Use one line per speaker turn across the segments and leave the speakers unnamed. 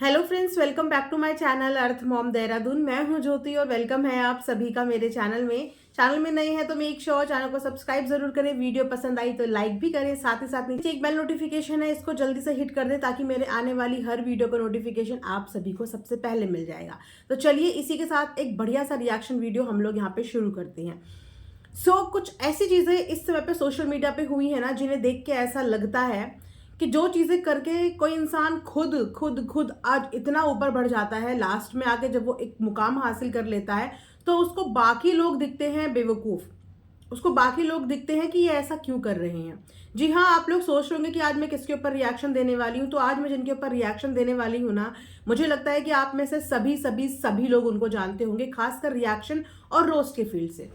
Hello friends, welcome back to my channel Earth Mom Dehradun. मैं हूं ज्योति और वेलकम है आप सभी का मेरे चैनल में नए हैं तो मेक श्योर चैनल को सब्सक्राइब जरूर करें। वीडियो पसंद आई तो लाइक भी करें, साथ ही साथ नीचे एक बेल नोटिफिकेशन है, इसको जल्दी से हिट कर दें ताकि मेरे आने वाली हर वीडियो का नोटिफिकेशन आप सभी को सबसे पहले मिल जाएगा। तो चलिए इसी के साथ एक बढ़िया सा रिएक्शन वीडियो हम लोग यहाँ पे शुरू करते हैं। कुछ ऐसी चीजें इस समय पे सोशल मीडिया पे हुई है ना, जिन्हें देख के ऐसा लगता है कि जो चीजें करके कोई इंसान खुद खुद खुद आज इतना ऊपर बढ़ जाता है, लास्ट में आके जब वो एक मुकाम हासिल कर लेता है तो उसको बाकी लोग दिखते हैं बेवकूफ। उसको बाकी लोग दिखते हैं कि ये ऐसा क्यों कर रहे हैं। जी हाँ, आप लोग सोच रहे होंगे कि आज मैं किसके ऊपर रिएक्शन देने वाली हूँ। तो आज मैं जिनके ऊपर रिएक्शन देने वाली हूँ ना, मुझे लगता है कि आप में से सभी सभी सभी लोग उनको जानते होंगे, खासकर रिएक्शन और रोस्ट के फील्ड से।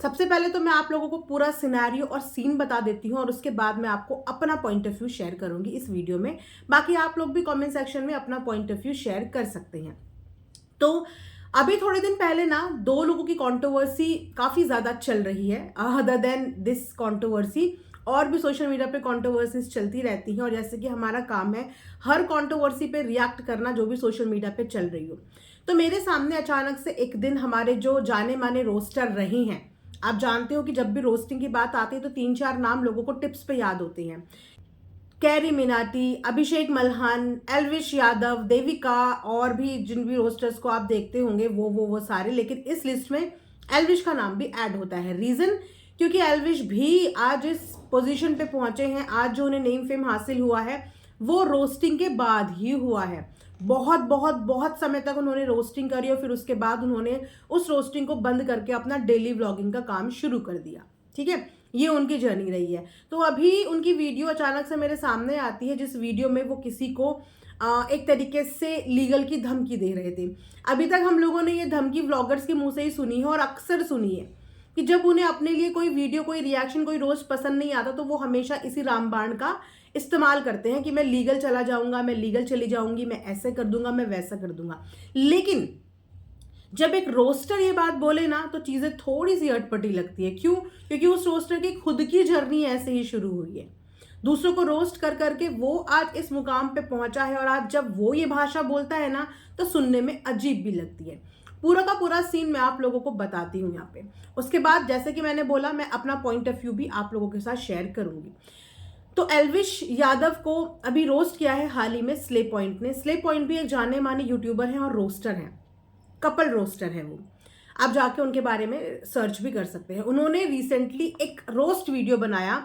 सबसे पहले तो मैं आप लोगों को पूरा सिनेरियो और सीन बता देती हूँ और उसके बाद मैं आपको अपना पॉइंट ऑफ व्यू शेयर करूंगी इस वीडियो में। बाकी आप लोग भी कमेंट सेक्शन में अपना पॉइंट ऑफ व्यू शेयर कर सकते हैं। तो अभी थोड़े दिन पहले ना दो लोगों की कंट्रोवर्सी काफी ज्यादा चल रही है। अदर देन दिस कंट्रोवर्सी और भी सोशल मीडिया पे कंट्रोवर्सीज चलती रहती हैं, और जैसे कि हमारा काम है हर कंट्रोवर्सी पे रिएक्ट करना जो भी सोशल मीडिया पे चल रही हो। तो मेरे सामने अचानक से एक दिन हमारे जो जाने माने रोस्टर रहे हैं, आप जानते हो कि जब भी रोस्टिंग की बात आती है तो 3-4 नाम लोगों को टिप्स पे याद होते हैं। कैरी मिनाटी, अभिषेक मल्हान, एल्विश यादव, देविका और भी जिन भी रोस्टर्स को आप देखते होंगे वो सारे, लेकिन इस लिस्ट में एल्विश का नाम भी ऐड होता है। रीजन, क्योंकि एल्विश भी आज इस पोजीशन पे पहुंचे हैं, आज जो उन्हें नेम फेम हासिल हुआ है वो रोस्टिंग के बाद ही हुआ है। बहुत बहुत बहुत समय तक उन्होंने रोस्टिंग करी और फिर उसके बाद उन्होंने उस रोस्टिंग को बंद करके अपना डेली व्लॉगिंग का काम शुरू कर दिया। ठीक है, ये उनकी जर्नी रही है। तो अभी उनकी वीडियो अचानक से मेरे सामने आती है, जिस वीडियो में वो किसी को एक तरीके से लीगल की धमकी दे रहे थे। अभी तक हम लोगों ने ये धमकी व्लॉगर्स के मुंह से ही सुनी है और अक्सर सुनी है कि जब उन्हें अपने लिए कोई वीडियो, कोई रिएक्शन, कोई रोस्ट पसंद नहीं आता तो वो हमेशा इसी रामबाण का इस्तेमाल करते हैं कि मैं लीगल चला जाऊंगा, मैं लीगल चली जाऊंगी, मैं ऐसे कर दूंगा, मैं वैसा कर दूंगा। लेकिन जब एक रोस्टर ये बात बोले ना तो चीजें थोड़ी सी अटपटी लगती है। क्यों? क्योंकि उस रोस्टर की खुद की जर्नी ऐसे ही शुरू हुई है, दूसरों को रोस्ट कर करके वो आज इस मुकाम पे पहुंचा है, और आज जब वो ये भाषा बोलता है ना तो सुनने में अजीब भी लगती है। पूरा का पूरा सीन मैं आप लोगों को बताती हूँ यहाँ पे। उसके बाद जैसे कि मैंने बोला, मैं अपना पॉइंट ऑफ व्यू भी आप लोगों के साथ शेयर करूंगी। तो एल्विश यादव को अभी रोस्ट किया है हाल ही में स्ले पॉइंट ने। स्ले पॉइंट भी एक जाने माने यूट्यूबर हैं और रोस्टर हैं, कपल रोस्टर है वो। आप जाके उनके बारे में सर्च भी कर सकते हैं। उन्होंने रिसेंटली एक रोस्ट वीडियो बनाया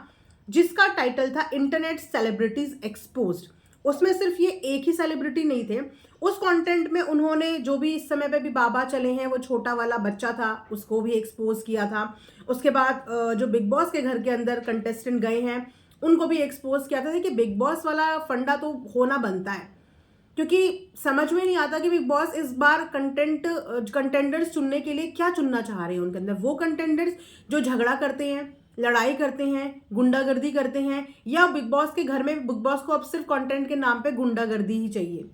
जिसका टाइटल था इंटरनेट सेलिब्रिटीज एक्सपोज्ड। उसमें सिर्फ ये एक ही सेलिब्रिटी नहीं थे, उस कंटेंट में उन्होंने जो भी इस समय पे भी बाबा चले हैं, वो छोटा वाला बच्चा था, उसको भी एक्सपोज किया था। उसके बाद जो बिग बॉस के घर के अंदर कंटेस्टेंट गए हैं उनको भी एक्सपोज किया था कि बिग बॉस वाला फंडा तो होना बनता है, क्योंकि समझ में नहीं आता कि बिग बॉस इस बार कंटेंडर्स चुनने के लिए क्या चुनना चाह रहे हैं उनके अंदर। वो कंटेंडर्स जो झगड़ा करते हैं, लड़ाई करते हैं, गुंडागर्दी करते हैं, या बिग बॉस के घर में बिग बॉस को अब सिर्फ कंटेंट के नाम पे गुंडागर्दी ही चाहिए।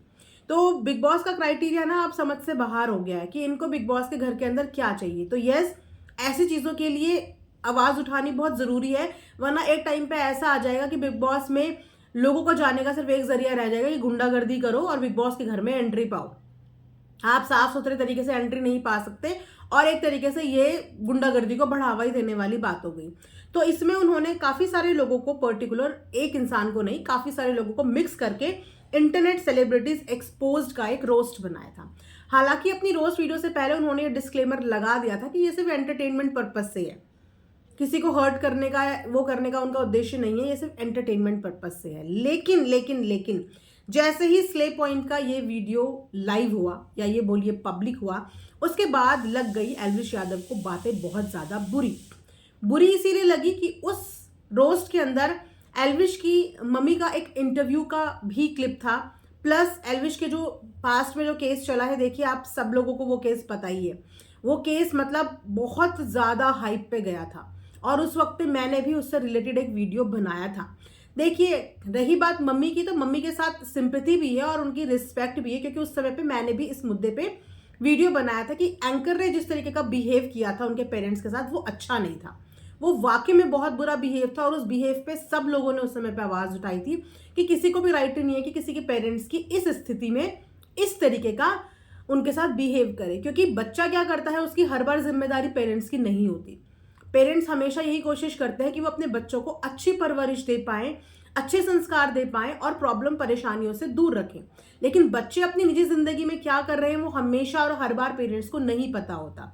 तो बिग बॉस का क्राइटेरिया ना आप समझ से बाहर हो गया है कि इनको बिग बॉस के घर के अंदर क्या चाहिए। तो यस, ऐसी चीजों के लिए आवाज उठानी बहुत जरूरी है, वरना एक टाइम पे ऐसा आ जाएगा कि बिग बॉस में लोगों को जाने का सिर्फ एक जरिया रह जाएगा कि गुंडागर्दी करो और बिग बॉस के घर में एंट्री पाओ। आप साफ सुथरे तरीके से एंट्री नहीं पा सकते, और एक तरीके से ये गुंडागर्दी को बढ़ावा ही देने वाली बात हो गई। तो इसमें उन्होंने काफी सारे लोगों को, पर्टिकुलर एक इंसान को नहीं, काफी सारे लोगों को मिक्स करके इंटरनेट सेलिब्रिटीज एक्सपोज्ड का एक रोस्ट बनाया था। हालांकि अपनी रोस्ट वीडियो से पहले उन्होंने डिस्क्लेमर लगा दिया था कि ये सिर्फ एंटरटेनमेंट पर्पज से है, किसी को हर्ट करने का, वो करने का उनका उद्देश्य नहीं है, ये सिर्फ एंटरटेनमेंट पर्पज से है। लेकिन लेकिन लेकिन जैसे ही स्ले पॉइंट का ये वीडियो लाइव हुआ, या ये बोलिए पब्लिक हुआ, उसके बाद लग गई एल्विश यादव को बातें बहुत ज्यादा बुरी। बुरी इसीलिए लगी कि उस रोस्ट के अंदर एल्विश की मम्मी का एक इंटरव्यू का भी क्लिप था, प्लस एल्विश के जो पास्ट में जो केस चला है, देखिए आप सब लोगों को वो केस पता ही है। वो केस मतलब बहुत ज्यादा हाइप पे गया था, और उस वक्त पे मैंने भी उससे रिलेटेड एक वीडियो बनाया था। देखिए, रही बात मम्मी की, तो मम्मी के साथ सिंपैथी भी है और उनकी रिस्पेक्ट भी है, क्योंकि उस समय पे मैंने भी इस मुद्दे पे वीडियो बनाया था कि एंकर ने जिस तरीके का बिहेव किया था उनके पेरेंट्स के साथ, वो अच्छा नहीं था। वो वाकई में बहुत बुरा बिहेव था, और उस बिहेव पे सब लोगों ने उस समय पे आवाज उठाई थी कि किसी को भी राइट नहीं है कि किसी के पेरेंट्स की इस स्थिति में इस तरीके का उनके साथ बिहेव करे, क्योंकि बच्चा क्या करता है, उसकी हर बार जिम्मेदारी पेरेंट्स की नहीं होती। पेरेंट्स हमेशा यही कोशिश करते हैं कि वो अपने बच्चों को अच्छी परवरिश दे पाएं, अच्छे संस्कार दे पाएं और प्रॉब्लम परेशानियों से दूर रखें। लेकिन बच्चे अपनी निजी जिंदगी में क्या कर रहे हैं वो हमेशा और हर बार पेरेंट्स को नहीं पता होता।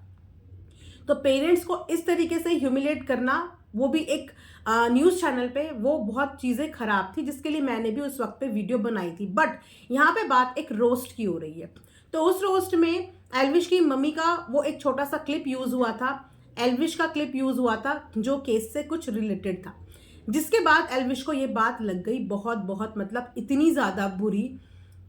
तो पेरेंट्स को इस तरीके से ह्यूमिलेट करना, वो भी एक न्यूज़ चैनल पे, वो बहुत चीज़ें खराब थी, जिसके लिए मैंने भी उस वक्त पे वीडियो बनाई थी। बट यहाँ पे बात एक रोस्ट की हो रही है। तो उस रोस्ट में एल्विश की मम्मी का वो एक छोटा सा क्लिप यूज़ हुआ था, एल्विश का क्लिप यूज़ हुआ था जो केस से कुछ रिलेटेड था, जिसके बाद एल्विश को ये बात लग गई बहुत बहुत, मतलब इतनी ज़्यादा बुरी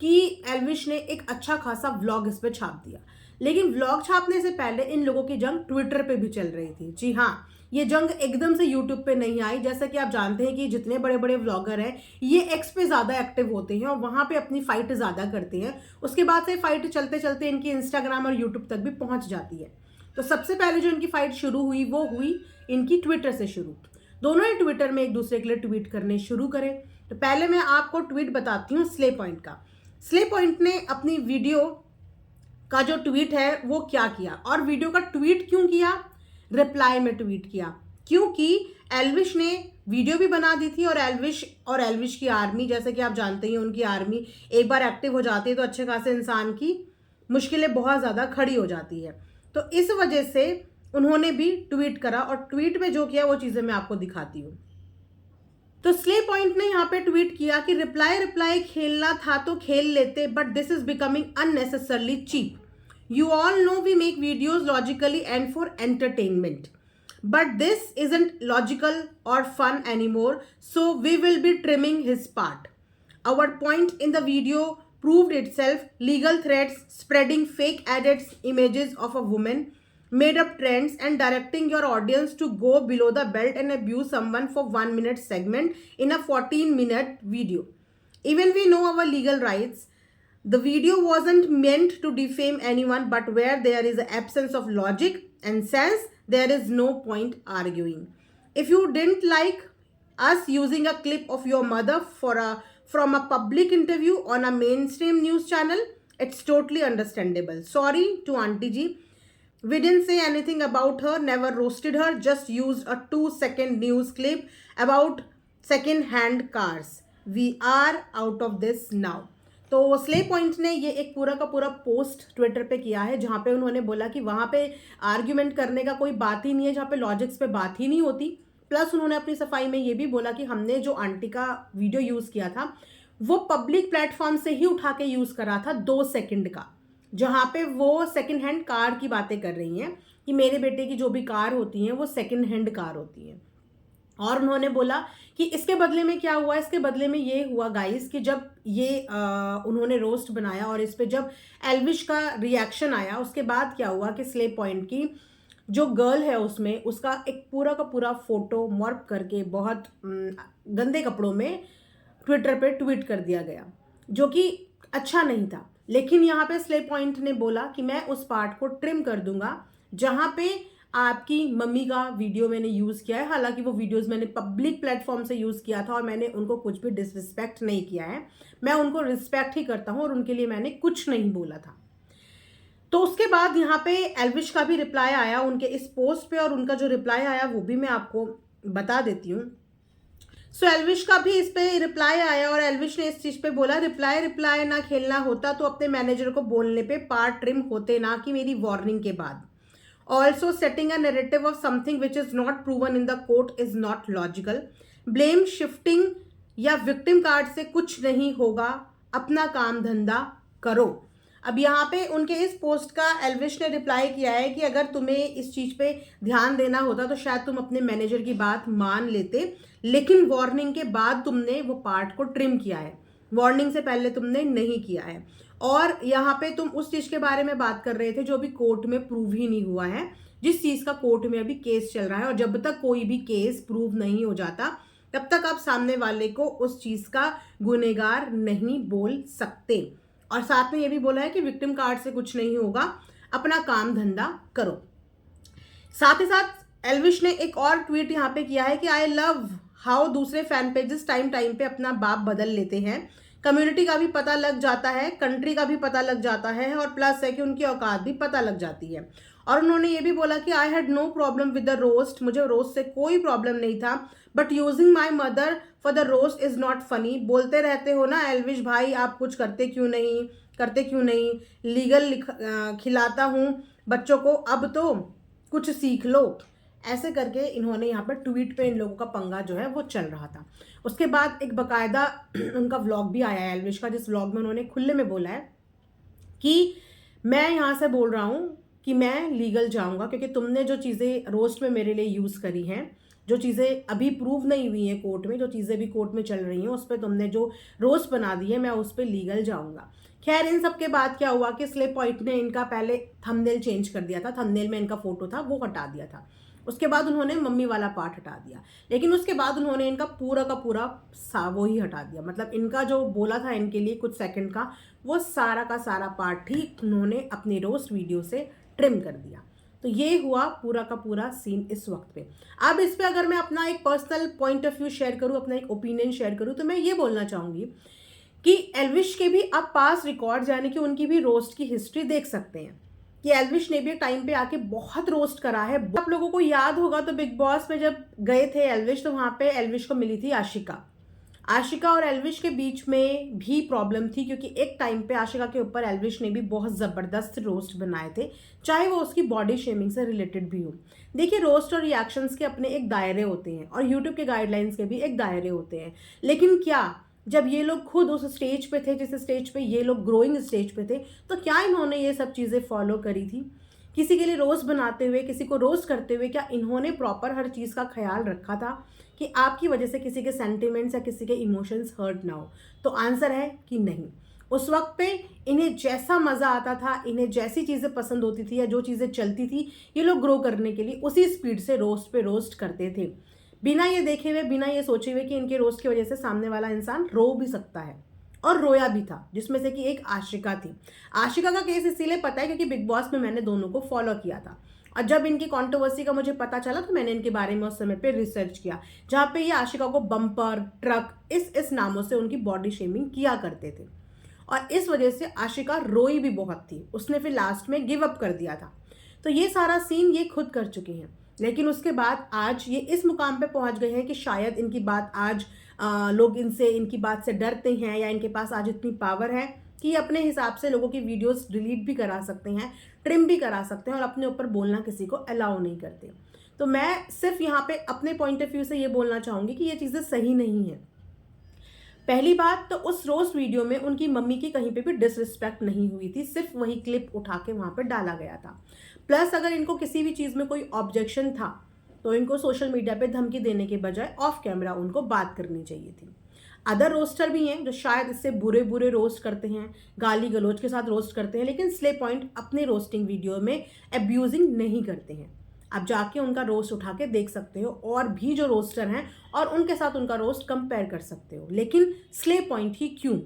कि एल्विश ने एक अच्छा खासा व्लॉग इस पर छाप दिया। लेकिन व्लॉग छापने से पहले इन लोगों की जंग ट्विटर पे भी चल रही थी। जी हाँ, ये जंग एकदम से यूट्यूब पे नहीं आई। जैसा कि आप जानते हैं कि जितने बड़े बड़े व्लॉगर हैं ये एक्स पे ज़्यादा एक्टिव होते हैं और वहाँ पे अपनी फाइट ज़्यादा करते हैं। उसके बाद से फाइट चलते चलते इनकी इंस्टाग्राम और यूट्यूब तक भी पहुँच जाती है। तो सबसे पहले जो इनकी फाइट शुरू हुई वो हुई इनकी ट्विटर से शुरू। दोनों ही ट्विटर में एक दूसरे के लिए ट्वीट करने शुरू करें। तो पहले मैं आपको ट्वीट बताती हूँ स्ले पॉइंट का। स्ले पॉइंट ने अपनी वीडियो का जो ट्वीट है वो क्या किया, और वीडियो का ट्वीट क्यों किया, रिप्लाई में ट्वीट किया, क्योंकि एल्विश ने वीडियो भी बना दी थी और एल्विश की आर्मी, जैसे कि आप जानते हैं उनकी आर्मी एक बार एक्टिव हो जाती है तो अच्छे खासे इंसान की मुश्किलें बहुत ज़्यादा खड़ी हो जाती है। तो इस वजह से उन्होंने भी ट्वीट करा और ट्वीट में जो किया वो चीज़ें मैं आपको दिखाती हूँ। तो स्ले पॉइंट ने यहाँ पे ट्वीट किया कि रिप्लाई खेलना था तो खेल लेते, but this is becoming unnecessarily cheap. You all know we make videos logically and for entertainment. But this isn't logical or fun anymore, so we will be trimming his part. Our point in the video proved itself. Legal threats, spreading fake edits, images of a woman, made up trends, and directing your audience to go below the belt and abuse someone for 1 minute segment in a 14-minute video. Even we know our legal rights. The video wasn't meant to defame anyone, but where there is an absence of logic and sense, there is no point arguing. If you didn't like us using a clip of your mother from a public interview on a mainstream news channel, it's totally understandable. Sorry to Auntie Ji. We didn't say anything about her, never roasted her, just used a 2-second news clip about second-hand cars. We are out of this now. तो slay point ने ये एक पूरा का पूरा post Twitter पे किया है जहाँ पे उन्होंने बोला कि वहाँ पे आर्ग्यूमेंट करने का कोई बात ही नहीं है, जहाँ पे लॉजिक्स पे बात ही नहीं होती। प्लस उन्होंने अपनी सफाई में ये भी बोला कि हमने जो आंटी का वीडियो यूज़ किया था वो पब्लिक प्लेटफॉर्म से ही उठा के यूज़ करा था 2 सेकंड का, जहाँ पे वो सेकेंड हैंड कार की बातें कर रही हैं कि मेरे बेटे की जो भी कार होती हैं वो सेकेंड हैंड कार होती हैं। और उन्होंने बोला कि इसके बदले में क्या हुआ, इसके बदले में ये हुआ गाइस कि जब ये उन्होंने रोस्ट बनाया और इस पे जब एल्विश का रिएक्शन आया, उसके बाद क्या हुआ कि स्ले पॉइंट की जो गर्ल है उसमें उसका एक पूरा का पूरा फोटो मॉर्फ करके बहुत गंदे कपड़ों में ट्विटर पे ट्वीट कर दिया गया, जो कि अच्छा नहीं था। लेकिन यहाँ पे स्ले पॉइंट ने बोला कि मैं उस पार्ट को ट्रिम कर दूंगा जहाँ पे आपकी मम्मी का वीडियो मैंने यूज़ किया है। हालांकि वो वीडियोस मैंने पब्लिक प्लेटफॉर्म से यूज़ किया था और मैंने उनको कुछ भी डिसरिस्पेक्ट नहीं किया है, मैं उनको रिस्पेक्ट ही करता हूँ और उनके लिए मैंने कुछ नहीं बोला था। तो उसके बाद यहाँ पे एल्विश का भी रिप्लाई आया उनके इस पोस्ट पे, और उनका जो रिप्लाई आया वो भी मैं आपको बता देती हूँ। सो एल्विश का भी इस पे रिप्लाई आया और एल्विश ने इस चीज़ पे बोला, रिप्लाई ना खेलना होता तो अपने मैनेजर को बोलने पे पार्ट ट्रिम होते, ना कि मेरी वार्निंग के बाद। Also, setting a narrative of something which is not proven in the court is not logical. Blame shifting या victim card से कुछ नहीं होगा, अपना काम धंधा करो। अब यहाँ पे उनके इस पोस्ट का एल्विश ने रिप्लाई किया है कि अगर तुम्हें इस चीज़ पे ध्यान देना होता तो शायद तुम अपने मैनेजर की बात मान लेते, लेकिन वार्निंग के बाद तुमने वो पार्ट को ट्रिम किया है, वार्निंग से पहले तुमने नहीं किया है। और यहाँ पे तुम उस चीज़ के बारे में बात कर रहे थे जो अभी कोर्ट में प्रूव ही नहीं हुआ है, जिस चीज़ का कोर्ट में अभी केस चल रहा है, और जब तक कोई भी केस प्रूव नहीं हो जाता तब तक आप सामने वाले को उस चीज़ का गुनहगार नहीं बोल सकते। और साथ में ये भी बोला है कि विक्टिम कार्ड से कुछ नहीं होगा, अपना काम धंधा करो। साथ ही साथ एल्विश ने एक और ट्वीट यहाँ पे किया है कि आई लव हाउ दूसरे फैन पेजेस टाइम पे अपना बाप बदल लेते हैं। कम्युनिटी का भी पता लग जाता है, कंट्री का भी पता लग जाता है, और प्लस है कि उनकी औकात भी पता लग जाती है। और उन्होंने ये भी बोला कि I had no problem with the roast, मुझे रोस्ट से कोई प्रॉब्लम नहीं था, but using my mother for the roast is not funny. बोलते रहते हो ना एल्विश भाई, आप कुछ करते क्यों नहीं, लीगल खिलाता हूँ बच्चों को, अब तो कुछ सीख लो। ऐसे करके इन्होंने यहाँ पर ट्वीट पे इन लोगों का पंगा जो है वो चल रहा था। उसके बाद एक बकायदा उनका व्लॉग भी आया है एल्विश का, जिस व्लॉग में उन्होंने खुले में बोला है कि मैं यहाँ से बोल रहा हूँ कि मैं लीगल जाऊँगा, क्योंकि तुमने जो चीज़ें रोस्ट में मेरे लिए यूज़ करी हैं, जो चीज़ें अभी प्रूव नहीं हुई हैं कोर्ट में, जो चीज़ें भी कोर्ट में चल रही हैं, उस पर तुमने जो रोस्ट बना दी है, मैं उस पर लीगल जाऊँगा। खैर इन सब के बाद क्या हुआ कि स्ले पॉइंट ने इनका पहले थंबनेल चेंज कर दिया था, थंबनेल में इनका फोटो था वो हटा दिया था, उसके बाद उन्होंने मम्मी वाला पार्ट हटा दिया, लेकिन उसके बाद उन्होंने इनका पूरा का पूरा वो ही हटा दिया। मतलब इनका जो बोला था इनके लिए कुछ सेकंड का, वो सारा का सारा पार्ट ही उन्होंने अपनी रोस्ट वीडियो से ट्रिम कर दिया। तो ये हुआ पूरा का पूरा सीन इस वक्त पे। अब इस पे अगर मैं अपना एक personal point of view share करूँ, अपना एक ओपिनियन शेयर करूँ, तो मैं ये बोलना चाहूँगी कि एल्विश के भी आप पास रिकॉर्ड यानी कि उनकी भी रोस्ट की हिस्ट्री देख सकते हैं कि एल्विश ने भी एक टाइम पे आके बहुत रोस्ट करा है। आप लोगों को याद होगा तो बिग बॉस में जब गए थे एल्विश, तो वहाँ पे एल्विश को मिली थी आशिका और एल्विश के बीच में भी प्रॉब्लम थी, क्योंकि एक टाइम पे आशिका के ऊपर एल्विश ने भी बहुत ज़बरदस्त रोस्ट बनाए थे, चाहे वो उसकी बॉडी शेमिंग से रिलेटेड भी हो। देखिए रोस्ट और रिएक्शंस के अपने एक दायरे होते हैं और यूट्यूब के गाइडलाइंस के भी एक दायरे होते हैं, लेकिन क्या जब ये लोग खुद उस स्टेज पे थे जिस स्टेज पे ये लोग ग्रोइंग स्टेज पे थे, तो क्या इन्होंने ये सब चीज़ें फॉलो करी थी? किसी के लिए रोस्ट बनाते हुए, किसी को रोस्ट करते हुए, क्या इन्होंने प्रॉपर हर चीज़ का ख्याल रखा था कि आपकी वजह से किसी के सेंटिमेंट्स या किसी के इमोशंस हर्ट ना हो? तो आंसर है कि नहीं। उस वक्त पे इन्हें जैसा मज़ा आता था, इन्हें जैसी चीज़ें पसंद होती थी या जो चीज़ें चलती थी, ये लोग ग्रो करने के लिए उसी स्पीड से रोस्ट पे रोस्ट करते थे, बिना ये देखे हुए, बिना ये सोचे हुए कि इनके रोस्ट की वजह से सामने वाला इंसान रो भी सकता है। और रोया भी था, जिसमें से कि एक आशिका थी। आशिका का केस इसीलिए पता है क्योंकि बिग बॉस में मैंने दोनों को फॉलो किया था, और जब इनकी कंट्रोवर्सी का मुझे पता चला तो मैंने इनके बारे में उस समय पे रिसर्च किया, जहाँ पे ये आशिका को बम्पर, ट्रक, इस नामों से उनकी बॉडी शेमिंग किया करते थे, और इस वजह से आशिका रोई भी बहुत थी। उसने फिर लास्ट में गिव अप कर दिया था। तो ये सारा सीन ये खुद कर चुके हैं, लेकिन उसके बाद आज ये इस मुकाम पे पहुंच गए हैं कि शायद इनकी बात आज लोग इनकी बात से डरते हैं, या इनके पास आज इतनी पावर है कि ये अपने हिसाब से लोगों की वीडियोस डिलीट भी करा सकते हैं, ट्रिम भी करा सकते हैं, और अपने ऊपर बोलना किसी को अलाउ नहीं करते। तो मैं सिर्फ यहाँ पे अपने पॉइंट ऑफ व्यू से ये बोलना चाहूँगी कि ये चीज़ें सही नहीं है। पहली बात तो उस रोस्ट वीडियो में उनकी मम्मी की कहीं पे भी डिसरिस्पेक्ट नहीं हुई थी, सिर्फ वही क्लिप उठा के वहाँ पे डाला गया था। प्लस अगर इनको किसी भी चीज़ में कोई ऑब्जेक्शन था तो इनको सोशल मीडिया पे धमकी देने के बजाय ऑफ कैमरा उनको बात करनी चाहिए थी। अदर रोस्टर भी हैं जो शायद इससे बुरे बुरे रोस्ट करते हैं, गाली गलौज के साथ रोस्ट करते हैं, लेकिन स्ले पॉइंट अपने रोस्टिंग वीडियो में एब्यूजिंग नहीं करते हैं। आप जाके उनका रोस्ट उठा के देख सकते हो, और भी जो रोस्टर हैं और उनके साथ उनका रोस्ट कंपेयर कर सकते हो, लेकिन स्ले पॉइंट ही क्यों?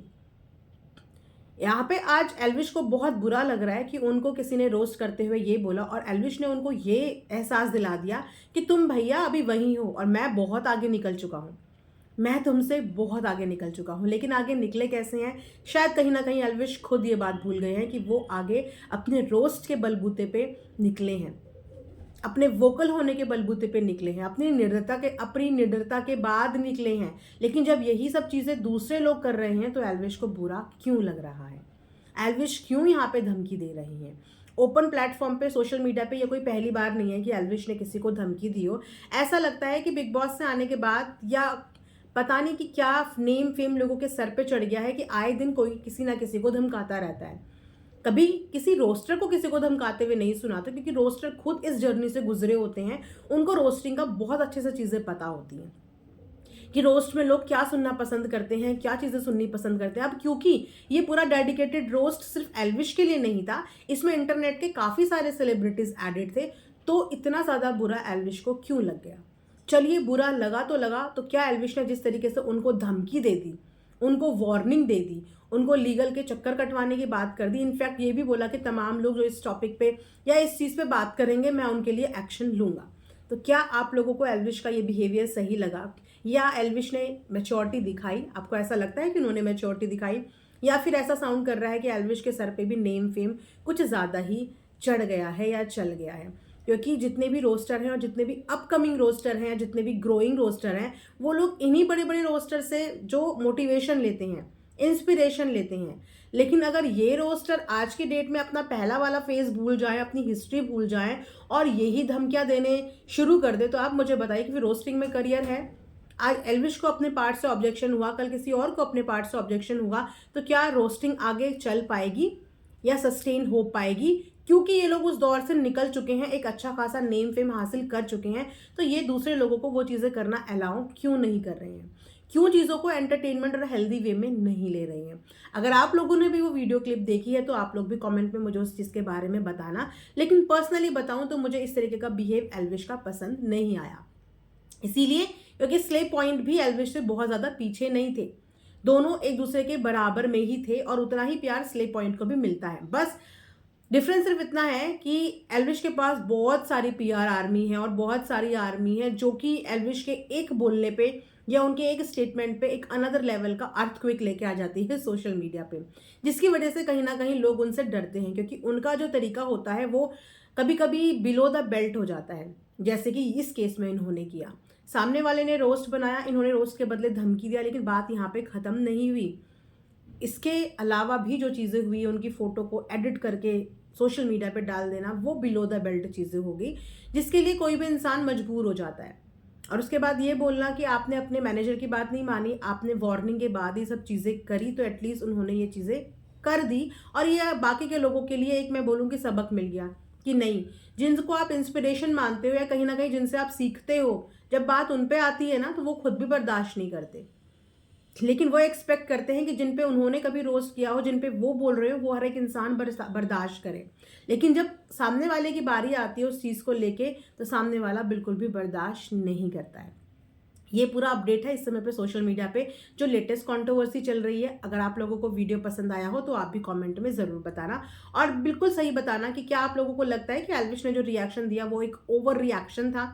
यहाँ पे आज एल्विश को बहुत बुरा लग रहा है कि उनको किसी ने रोस्ट करते हुए ये बोला, और एल्विश ने उनको ये एहसास दिला दिया कि तुम भैया अभी वहीं हो और मैं बहुत आगे निकल चुका हूँ, मैं तुमसे बहुत आगे निकल चुका हूँ। लेकिन आगे निकले कैसे हैं? शायद कहीं ना कहीं एल्विश खुद ये बात भूल गए हैं कि वो आगे अपने रोस्ट के बलबूते पे निकले हैं, अपने वोकल होने के बलबूते पे निकले हैं, अपनी निडरता के बाद निकले हैं। लेकिन जब यही सब चीज़ें दूसरे लोग कर रहे हैं तो एल्विश को बुरा क्यों लग रहा है? एल्विश क्यों यहाँ पे धमकी दे रही हैं? ओपन प्लेटफॉर्म पे, सोशल मीडिया पे ये कोई पहली बार नहीं है कि एल्विश ने किसी को धमकी दी हो। ऐसा लगता है कि बिग बॉस से आने के बाद, या पता नहीं कि क्या नेम फेम लोगों के सर पे चढ़ गया है कि आए दिन कोई किसी ना किसी को धमकाता रहता है। कभी किसी रोस्टर को किसी को धमकाते हुए नहीं सुना था, क्योंकि रोस्टर खुद इस जर्नी से गुजरे होते हैं, उनको रोस्टिंग का बहुत अच्छे से चीज़ें पता होती हैं कि रोस्ट में लोग क्या सुनना पसंद करते हैं, क्या चीज़ें सुननी पसंद करते हैं। अब क्योंकि ये पूरा डेडिकेटेड रोस्ट सिर्फ एल्विश के लिए नहीं था, इसमें इंटरनेट के काफ़ी सारे सेलिब्रिटीज़ एडेड थे, तो इतना ज़्यादा बुरा एल्विश को क्यों लग गया? चलिए बुरा लगा तो क्या एल्विश ने जिस तरीके से उनको धमकी दे दी, उनको वार्निंग दे दी, उनको लीगल के चक्कर कटवाने की बात कर दी, इनफैक्ट ये भी बोला कि तमाम लोग जो इस टॉपिक पे या इस चीज़ पे बात करेंगे मैं उनके लिए एक्शन लूँगा, तो क्या आप लोगों को एल्विश का ये बिहेवियर सही लगा, या एल्विश ने मैच्योरिटी दिखाई? आपको ऐसा लगता है कि उन्होंने मैच्योरिटी दिखाई, या फिर ऐसा साउंड कर रहा है कि एल्विश के सर पे भी नेम फेम कुछ ज़्यादा ही चढ़ गया है या चल गया है? क्योंकि जितने भी रोस्टर हैं और जितने भी अपकमिंग रोस्टर हैं, जितने भी ग्रोइंग रोस्टर हैं, वो लोग इन्हीं बड़े बड़े रोस्टर से जो मोटिवेशन लेते हैं, इंस्पिरेशन लेते हैं। लेकिन अगर ये रोस्टर आज के डेट में अपना पहला वाला फेज भूल जाएं, अपनी हिस्ट्री भूल जाएं और यही धमकियां देने शुरू कर दे, तो आप मुझे बताइए कि फिर रोस्टिंग में करियर है? आज एल्विश को अपने पार्ट से ऑब्जेक्शन हुआ, कल किसी और को अपने पार्ट से ऑब्जेक्शन हुआ, तो क्या रोस्टिंग आगे चल पाएगी या सस्टेन हो पाएगी? क्योंकि ये लोग उस दौर से निकल चुके हैं, एक अच्छा खासा नेम फेम हासिल कर चुके हैं, तो ये दूसरे लोगों को वो चीज़ें करना अलाउ क्यों नहीं कर रहे हैं? क्यों चीज़ों को एंटरटेनमेंट और हेल्दी वे में नहीं ले रही हैं? अगर आप लोगों ने भी वो वीडियो क्लिप देखी है तो आप लोग भी कमेंट में मुझे उस चीज़ के बारे में बताना। लेकिन पर्सनली बताऊं तो मुझे इस तरीके का बिहेव एल्विश का पसंद नहीं आया, इसीलिए क्योंकि स्ले पॉइंट भी एल्विश से बहुत ज़्यादा पीछे नहीं थे, दोनों एक दूसरे के बराबर में ही थे और उतना ही प्यार स्ले पॉइंट को भी मिलता है। बस डिफरेंस सिर्फ इतना है कि एल्विश के पास बहुत सारी पीआर आर्मी है और बहुत सारी आर्मी है जो कि एल्विश के एक बोलने पे या उनके एक स्टेटमेंट पे एक अनदर लेवल का अर्थक्वेक लेके आ जाती है सोशल मीडिया पे, जिसकी वजह से कहीं ना कहीं लोग उनसे डरते हैं, क्योंकि उनका जो तरीका होता है वो कभी कभी बिलो द बेल्ट हो जाता है, जैसे कि इस केस में इन्होंने किया। सामने वाले ने रोस्ट बनाया, इन्होंने रोस्ट के बदले धमकी दिया, लेकिन बात यहाँ पे ख़त्म नहीं हुई। इसके अलावा भी जो चीज़ें हुई, उनकी फ़ोटो को एडिट करके सोशल मीडिया पे डाल देना, वो बिलो द बेल्ट चीज़ें हो गई, जिसके लिए कोई भी इंसान मजबूर हो जाता है। और उसके बाद ये बोलना कि आपने अपने मैनेजर की बात नहीं मानी, आपने वार्निंग के बाद ये सब चीज़ें करी, तो एटलीस्ट उन्होंने ये चीज़ें कर दी और ये बाकी के लोगों के लिए एक मैं बोलूँ कि सबक मिल गया कि नहीं, जिनको आप इंस्पिरेशन मानते हो या कहीं ना कहीं जिनसे आप सीखते हो, जब बात उन पे आती है ना तो वो खुद भी बर्दाश्त नहीं करते, लेकिन वो एक्सपेक्ट करते हैं कि जिन पे उन्होंने कभी रोस्ट किया हो, जिन पे वो बोल रहे हो, वो हर एक इंसान बर्दाश्त करे। लेकिन जब सामने वाले की बारी आती है उस चीज़ को लेके, तो सामने वाला बिल्कुल भी बर्दाश्त नहीं करता है। ये पूरा अपडेट है इस समय पे सोशल मीडिया पे जो लेटेस्ट कंट्रोवर्सी चल रही है। अगर आप लोगों को वीडियो पसंद आया हो तो आप भी कमेंट में ज़रूर बताना, और बिल्कुल सही बताना कि क्या आप लोगों को लगता है कि एल्विश ने जो रिएक्शन दिया वो एक ओवर रिएक्शन था,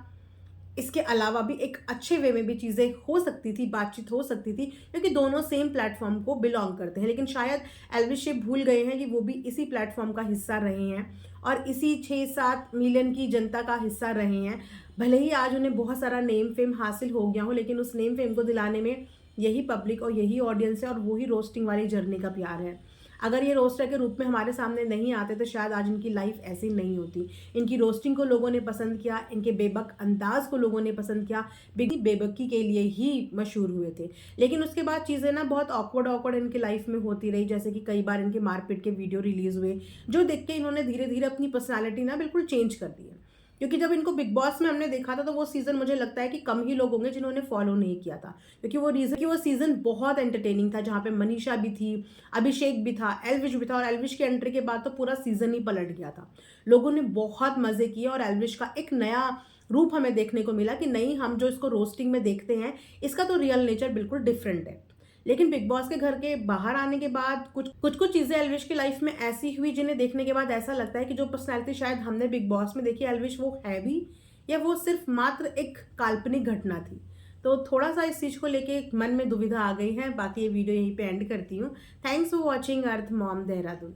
इसके अलावा भी एक अच्छे वे में भी चीज़ें हो सकती थी, बातचीत हो सकती थी, क्योंकि दोनों सेम प्लेटफॉर्म को बिलोंग करते हैं। लेकिन शायद एल्विश ये भूल गए हैं कि वो भी इसी प्लेटफॉर्म का हिस्सा रहे हैं और इसी 6-7 मिलियन की जनता का हिस्सा रहे हैं। भले ही आज उन्हें बहुत सारा नेम फेम हासिल हो गया हो, लेकिन उस नेम फेम को दिलाने में यही पब्लिक और यही ऑडियंस है और वही रोस्टिंग वाली जर्नी का प्यार है। अगर ये रोस्टर के रूप में हमारे सामने नहीं आते तो शायद आज इनकी लाइफ ऐसी नहीं होती। इनकी रोस्टिंग को लोगों ने पसंद किया, इनके बेबक अंदाज को लोगों ने पसंद किया, बेबकी के लिए ही मशहूर हुए थे। लेकिन उसके बाद चीज़ें ना बहुत ऑकवर्ड इनकी लाइफ में होती रही, जैसे कि कई बार इनके मारपीट के वीडियो रिलीज हुए, जो देख के इन्होंने धीरे धीरे अपनी पर्सनैलिटी ना बिल्कुल चेंज कर दी है। क्योंकि जब इनको बिग बॉस में हमने देखा था तो वो सीज़न मुझे लगता है कि कम ही लोग होंगे जिन्होंने फॉलो नहीं किया था, क्योंकि वो सीज़न बहुत एंटरटेनिंग था, जहाँ पे मनीषा भी थी, अभिषेक भी था, एल्विश भी था, और एल्विश की एंट्री के बाद तो पूरा सीज़न ही पलट गया था। लोगों ने बहुत मज़े किए और एल्विश का एक नया रूप हमें देखने को मिला कि नहीं, हम जो इसको रोस्टिंग में देखते हैं इसका तो रियल नेचर बिल्कुल डिफरेंट है। लेकिन बिग बॉस के घर के बाहर आने के बाद कुछ चीज़ें एल्विश की लाइफ में ऐसी हुई जिन्हें देखने के बाद ऐसा लगता है कि जो पर्सनैलिटी शायद हमने बिग बॉस में देखी एल्विश, वो है भी या वो सिर्फ मात्र एक काल्पनिक घटना थी। तो थोड़ा सा इस चीज़ को लेके मन में दुविधा आ गई है। बाकी ये वीडियो यहीं पे एंड करती हूँ। Thanks for watching earth Mom Dehradun.